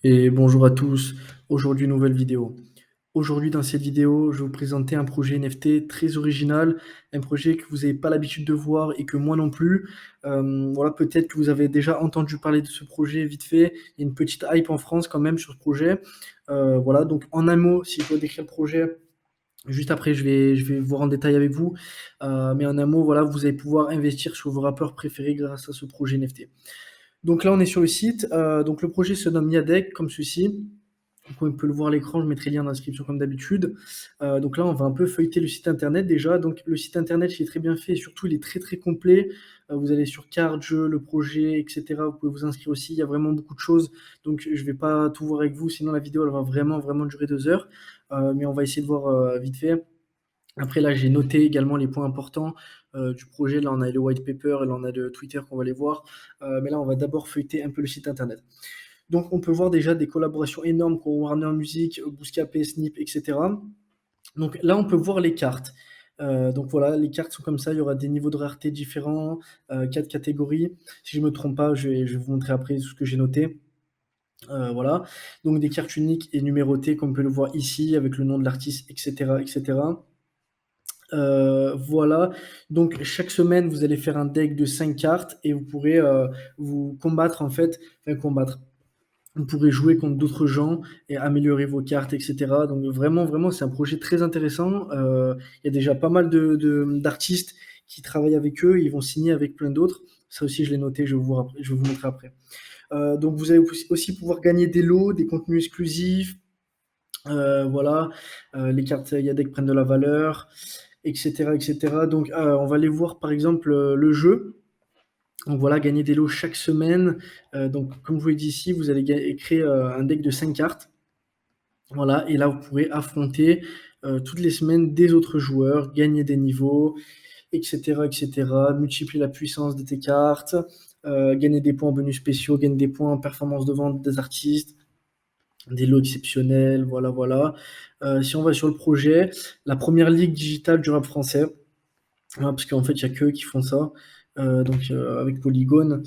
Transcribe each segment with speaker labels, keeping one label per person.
Speaker 1: Et bonjour à tous, aujourd'hui nouvelle vidéo. Aujourd'hui dans cette vidéo, je vais vous présenter un projet NFT très original, un projet que vous n'avez pas l'habitude de voir et que moi non plus. Voilà, peut-être que vous avez déjà entendu parler de ce projet vite fait. Il y a une petite hype en France quand même sur ce projet. Voilà, donc en un mot, si je dois décrire le projet, juste après je vais voir en détail avec vous. Mais en un mot, voilà, vous allez pouvoir investir sur vos rappeurs préférés grâce à ce projet NFT. Donc là, on est sur le site. Donc le projet se nomme Yadec, comme ceci. On peut le voir à l'écran, je mettrai le lien dans la description comme d'habitude. Donc là, on va un peu feuilleter le site internet déjà. Donc le site internet, il est très bien fait et surtout, il est très très complet. Vous allez sur carte, jeu, le projet, etc. Vous pouvez vous inscrire aussi. Il y a vraiment beaucoup de choses. Donc je ne vais pas tout voir avec vous, sinon la vidéo, elle va vraiment vraiment durer 2 heures. Mais on va essayer de voir vite fait. Après, là, j'ai noté également les points importants du projet. Là, on a le white paper et là, on a le Twitter qu'on va aller voir. Mais là, on va d'abord feuilleter un peu le site internet. Donc, on peut voir déjà des collaborations énormes comme Warner Music, Bouscapé, Snip, etc. Donc là, on peut voir les cartes. Donc voilà, les cartes sont comme ça. Il y aura des niveaux de rareté différents, 4 catégories. Si je ne me trompe pas, je vais vous montrer après ce que j'ai noté. Voilà. Donc des cartes uniques et numérotées, comme on peut le voir ici, avec le nom de l'artiste, etc., etc. Voilà, donc chaque semaine, vous allez faire un deck de 5 cartes et vous pourrez vous combattre en fait, enfin combattre. Vous pourrez jouer contre d'autres gens et améliorer vos cartes, etc. Donc vraiment, vraiment, c'est un projet très intéressant. Il y a déjà pas mal d'artistes qui travaillent avec eux, ils vont signer avec plein d'autres. Ça aussi, je l'ai noté, je vais vous montrer après. Donc vous allez aussi pouvoir gagner des lots, des contenus exclusifs, voilà, les cartes Yadec prennent de la valeur, etc., etc. Donc, on va aller voir par exemple le jeu. Donc voilà, gagner des lots chaque semaine. Donc, comme je vous l'ai dit ici, vous allez créer un deck de 5 cartes. Voilà, et là, vous pourrez affronter toutes les semaines des autres joueurs, gagner des niveaux, etc., etc. Multiplier la puissance de tes cartes, gagner des points en bonus spéciaux, gagner des points en performance de vente des artistes, des lots exceptionnels, voilà, voilà. Si on va sur le projet, la première ligue digitale du rap français, hein, parce qu'en fait, il n'y a qu'eux qui font ça, avec Polygone.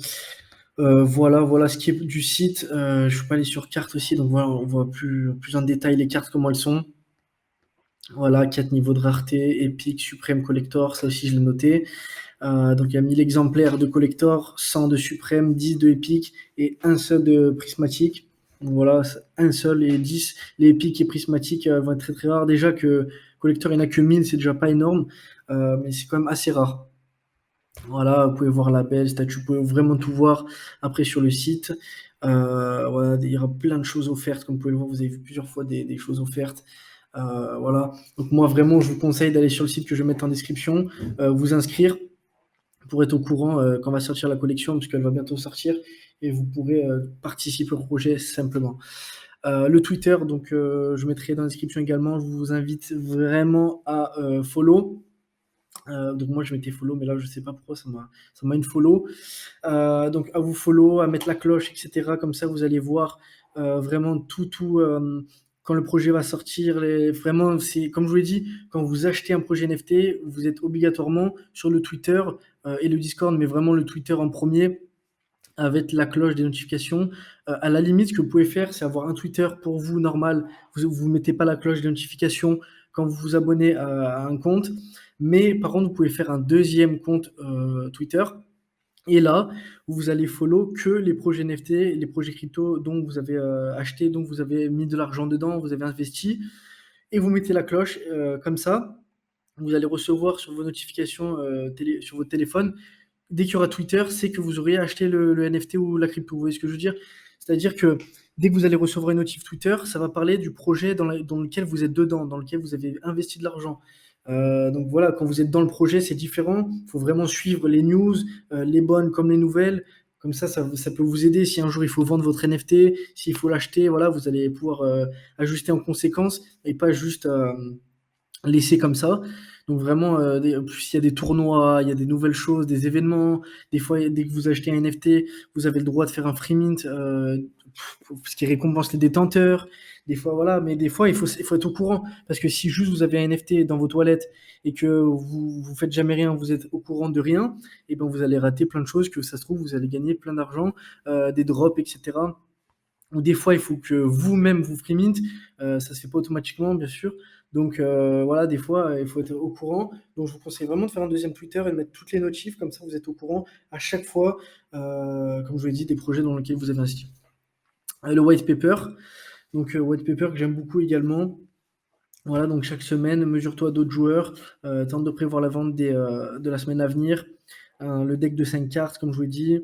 Speaker 1: Voilà, voilà ce qui est du site. Je peux pas aller sur carte aussi, donc voilà, on voit plus en détail les cartes, comment elles sont. Voilà, 4 niveaux de rareté, épique, suprême, collector, ça aussi je l'ai noté. Donc il y a 1000 exemplaires de collector, 100 de suprême, 10 de épique et un seul de prismatique. Donc voilà, un seul et 10. Les épiques et prismatiques vont être très très rares. Déjà que collector, il n'y en a que 1000, c'est déjà pas énorme, mais c'est quand même assez rare. Voilà, vous pouvez voir label, statut, vous pouvez vraiment tout voir après sur le site. Voilà, il y aura plein de choses offertes, comme vous pouvez le voir, vous avez vu plusieurs fois des choses offertes. Voilà. Donc moi vraiment, je vous conseille d'aller sur le site que je vais mettre en description, vous inscrire pour être au courant quand va sortir la collection, puisqu'elle va bientôt sortir, et vous pourrez participer au projet simplement. Le Twitter, donc je mettrai dans la description également. Je vous invite vraiment à follow. Donc moi je m'étais follow, mais là je sais pas pourquoi ça m'a une follow. Donc à vous follow, à mettre la cloche, etc. Comme ça vous allez voir vraiment tout quand le projet va sortir. Vraiment, c'est comme je vous l'ai dit, quand vous achetez un projet NFT, vous êtes obligatoirement sur le Twitter et le Discord, mais vraiment le Twitter en premier avec la cloche des notifications. À la limite, ce que vous pouvez faire, c'est avoir un Twitter pour vous normal. Vous mettez pas la cloche des notifications quand vous vous abonnez à un compte. Mais par contre, vous pouvez faire un deuxième compte Twitter. Et là, vous allez follow que les projets NFT, les projets crypto dont vous avez acheté, dont vous avez mis de l'argent dedans, vous avez investi. Et vous mettez la cloche comme ça. Vous allez recevoir sur vos notifications sur votre téléphone dès qu'il y aura Twitter, c'est que vous auriez acheté le NFT ou la crypto. Vous voyez ce que je veux dire? C'est-à-dire que dès que vous allez recevoir une notif Twitter, ça va parler du projet dans lequel vous êtes dedans, dans lequel vous avez investi de l'argent. Donc voilà, quand vous êtes dans le projet, c'est différent. Il faut vraiment suivre les news, les bonnes comme les nouvelles. Comme ça peut vous aider si un jour il faut vendre votre NFT, s'il faut l'acheter, voilà, vous allez pouvoir ajuster en conséquence et pas juste laisser comme ça. Donc vraiment, plus il y a des tournois, il y a des nouvelles choses, des événements. Des fois, dès que vous achetez un NFT, vous avez le droit de faire un free mint, ce qui récompense les détenteurs. Des fois, voilà, mais des fois, il faut être au courant. Parce que si juste vous avez un NFT dans vos toilettes et que vous faites jamais rien, vous êtes au courant de rien, et ben vous allez rater plein de choses, que ça se trouve, vous allez gagner plein d'argent, des drops, etc. ou des fois il faut que vous-même vous free mint, ça se fait pas automatiquement bien sûr. Donc voilà, des fois, il faut être au courant. Donc je vous conseille vraiment de faire un deuxième Twitter et de mettre toutes les notifs, comme ça vous êtes au courant à chaque fois, comme je vous l'ai dit, des projets dans lesquels vous avez investi. Le white paper, donc white paper que j'aime beaucoup également. Voilà, donc chaque semaine, mesure-toi d'autres joueurs, tente de prévoir la vente de la semaine à venir. Le deck de 5 cartes, comme je vous l'ai dit.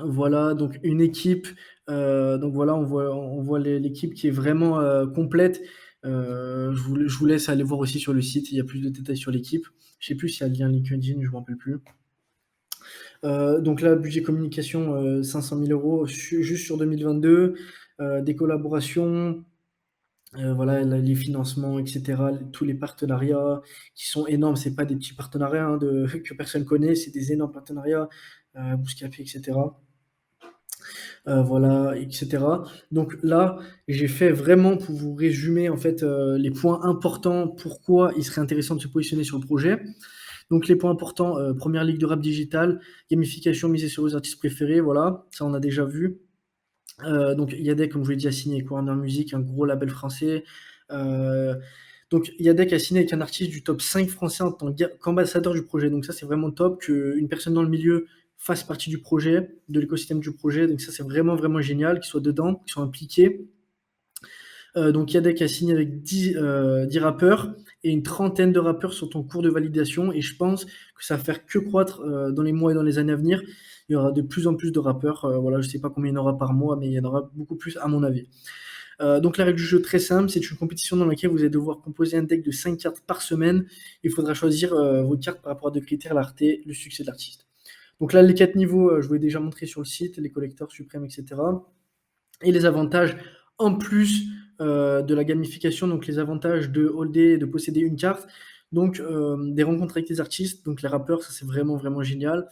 Speaker 1: Voilà, donc une équipe, donc voilà, on voit l'équipe qui est vraiment complète. Je vous laisse aller voir aussi sur le site, il y a plus de détails sur l'équipe. Je sais plus s'il y a le lien LinkedIn, je me rappelle plus. Donc là, budget communication, 500 000 euros juste sur 2022. Des collaborations, voilà, les financements, etc., tous les partenariats qui sont énormes. C'est pas des petits partenariats hein, que personne connaît, c'est des énormes partenariats, Bouscapé, etc. Voilà, etc. Donc là, j'ai fait vraiment pour vous résumer en fait les points importants, pourquoi il serait intéressant de se positionner sur le projet. Donc les points importants, première ligue de rap digital, gamification misée sur vos artistes préférés, voilà, ça on a déjà vu. Donc Yadek, comme je vous l'ai dit, a signé avec Warner Music, un gros label français. Donc Yadek a signé avec un artiste du top 5 français en tant qu'ambassadeur du projet. Donc ça, c'est vraiment top qu'une personne dans le milieu fasse partie du projet, de l'écosystème du projet. Donc ça, c'est vraiment, vraiment génial, qu'ils soient dedans, qu'ils soient impliqués. Donc Yadek a signé avec 10 rappeurs et une trentaine de rappeurs sont en cours de validation. Et je pense que ça va faire que croître dans les mois et dans les années à venir. Il y aura de plus en plus de rappeurs. Voilà, je ne sais pas combien il y en aura par mois, mais il y en aura beaucoup plus à mon avis. Donc la règle du jeu, très simple, c'est une compétition dans laquelle vous allez devoir composer un deck de 5 cartes par semaine. Il faudra choisir vos cartes par rapport à deux critères, la rareté, le succès de l'artiste. Donc là, les 4 niveaux, je vous ai déjà montré sur le site, les collecteurs suprêmes, etc. Et les avantages, en plus de la gamification, donc les avantages de holder et de posséder une carte. Donc des rencontres avec les artistes, donc les rappeurs, ça c'est vraiment, vraiment génial.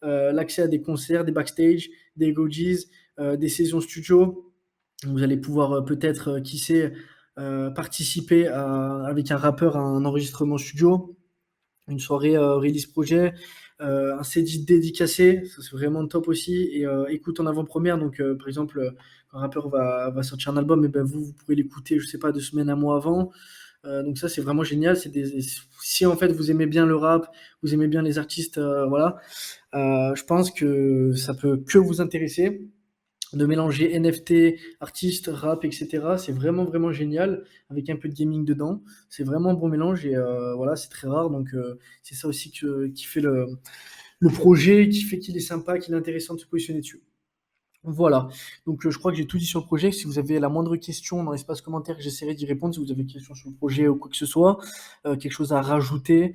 Speaker 1: L'accès à des concerts, des backstage, des gojies, des sessions studio. Vous allez pouvoir peut-être, qui sait, participer avec un rappeur à un enregistrement studio, une soirée release projet, un CD dédicacé, ça c'est vraiment top aussi, et écoute en avant-première. Donc par exemple, quand un rappeur va sortir un album, et ben vous pourrez l'écouter, je sais pas, 2 semaines, un mois avant. Donc ça c'est vraiment génial. Si en fait vous aimez bien le rap, vous aimez bien les artistes, voilà, je pense que ça peut que vous intéresser de mélanger NFT, artistes, rap, etc. C'est vraiment, vraiment génial, avec un peu de gaming dedans. C'est vraiment un bon mélange et voilà, c'est très rare. Donc c'est ça aussi qui fait le projet, qui fait qu'il est sympa, qu'il est intéressant de se positionner dessus. Voilà, donc je crois que j'ai tout dit sur le projet. Si vous avez la moindre question dans l'espace commentaire, j'essaierai d'y répondre. Si vous avez des questions sur le projet ou quoi que ce soit, quelque chose à rajouter,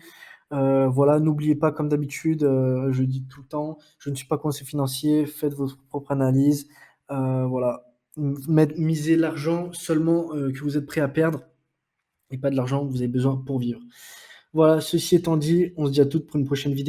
Speaker 1: voilà, n'oubliez pas, comme d'habitude, je dis tout le temps, je ne suis pas conseiller financier, faites votre propre analyse. Voilà, misez l'argent seulement que vous êtes prêt à perdre et pas de l'argent que vous avez besoin pour vivre. Voilà, ceci étant dit, on se dit à toutes pour une prochaine vidéo.